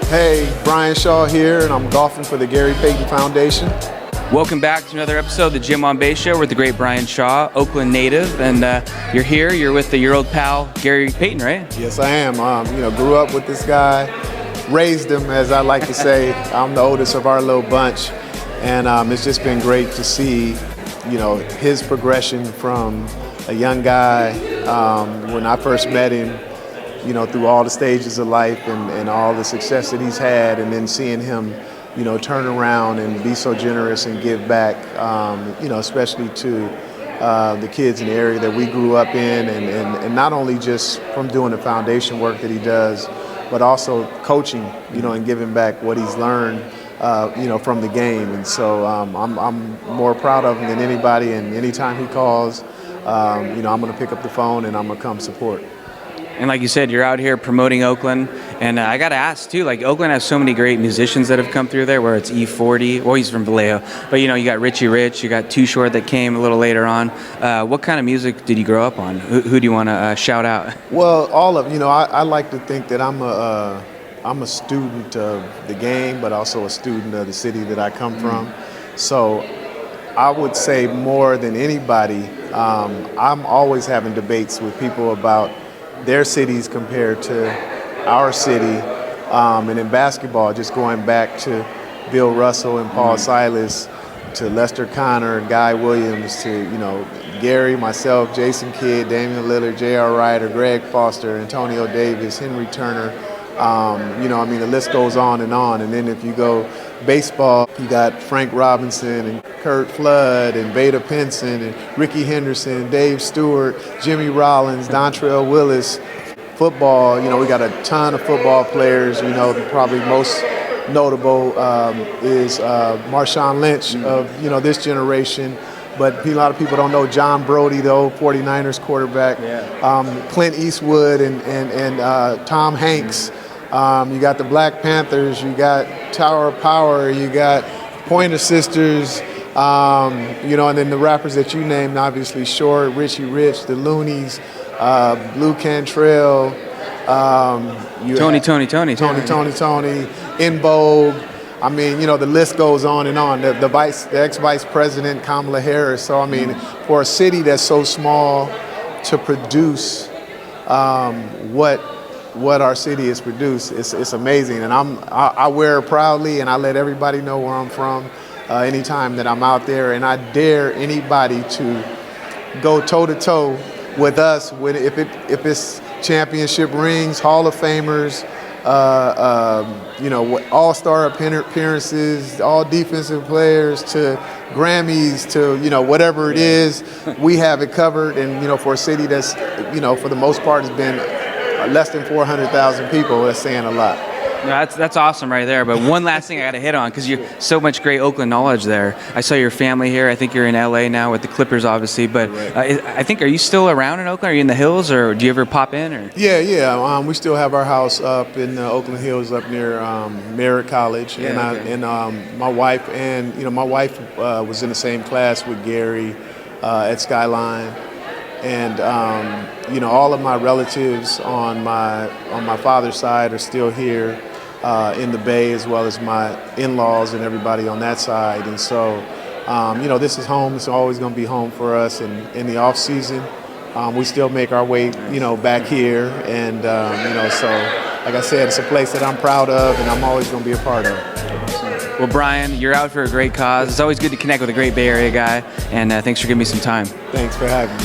Hey, Brian Shaw here, and I'm golfing for the Gary Payton Foundation. Welcome back to another episode of the Jim on Base Show with the great Brian Shaw, Oakland native, and you're here. You're with your old pal Gary Payton, right? Yes, I am. Grew up with this guy, raised him, as I like to say. I'm the oldest of our little bunch, and it's just been great to see, his progression from a young guy when I first met him. Through all the stages of life and all the success that he's had, and then seeing him, turn around and be so generous and give back, especially to the kids in the area that we grew up in, and not only just from doing the foundation work that he does, but also coaching, and giving back what he's learned, from the game. And so I'm more proud of him than anybody, and anytime he calls, I'm going to pick up the phone and I'm going to come support. And like you said, you're out here promoting Oakland. And I got to ask, too, Oakland has so many great musicians that have come through there, where it's E40. Well, he's from Vallejo. But, you got Richie Rich. You got Too Short that came a little later on. What kind of music did you grow up on? Who do you want to shout out? Well, all of, I like to think that I'm a student of the game, but also a student of the city that I come from. So I would say more than anybody, I'm always having debates with people about their cities compared to our city, and in basketball, just going back to Bill Russell and Paul Silas, to Lester Connor, Guy Williams, to Gary, myself, Jason Kidd, Damian Lillard, J.R. Ryder, Greg Foster, Antonio Davis, Henry Turner. The list goes on. And then if you go baseball, you got Frank Robinson and Kurt Flood and Vada Pinson and Ricky Henderson, Dave Stewart, Jimmy Rollins, Dontrell Willis. Football, we got a ton of football players. Probably most notable is Marshawn Lynch of, this generation. But a lot of people don't know John Brody, the old 49ers quarterback. Yeah. Clint Eastwood and Tom Hanks. You got the Black Panthers. You got Tower of Power. You got Pointer Sisters. And then the rappers that you named, obviously Short, Richie Rich, the Loonies, Blue Cantrell. Tony, In Vogue. The list goes on and on. The ex-vice president, Kamala Harris. So, for a city that's so small to produce what our city has produced, it's amazing. And I wear it proudly, and I let everybody know where I'm from anytime that I'm out there. And I dare anybody to go toe-to-toe with us if it's championship rings, Hall of Famers, all-star appearances, all defensive players, to Grammys, to, whatever it is, we have it covered. And, for a city that's, for the most part has been less than 400,000 people, that's saying a lot. No, that's awesome right there. But one last thing I got to hit on, because you're so much great Oakland knowledge there. I saw your family here. I think you're in LA now with the Clippers, obviously. But I think, are you still around in Oakland? Are you in the hills, or do you ever pop in? Or? Yeah. We still have our house up in the Oakland Hills, up near Merritt College. Yeah, my wife was in the same class with Gary at Skyline. And all of my relatives on my father's side are still here in the Bay, as well as my in-laws and everybody on that side. And so, this is home. It's always going to be home for us. And in the off season, we still make our way, back here. And so, like I said, it's a place that I'm proud of, and I'm always going to be a part of. Well, Brian, you're out for a great cause. It's always good to connect with a great Bay Area guy, and thanks for giving me some time. Thanks for having me.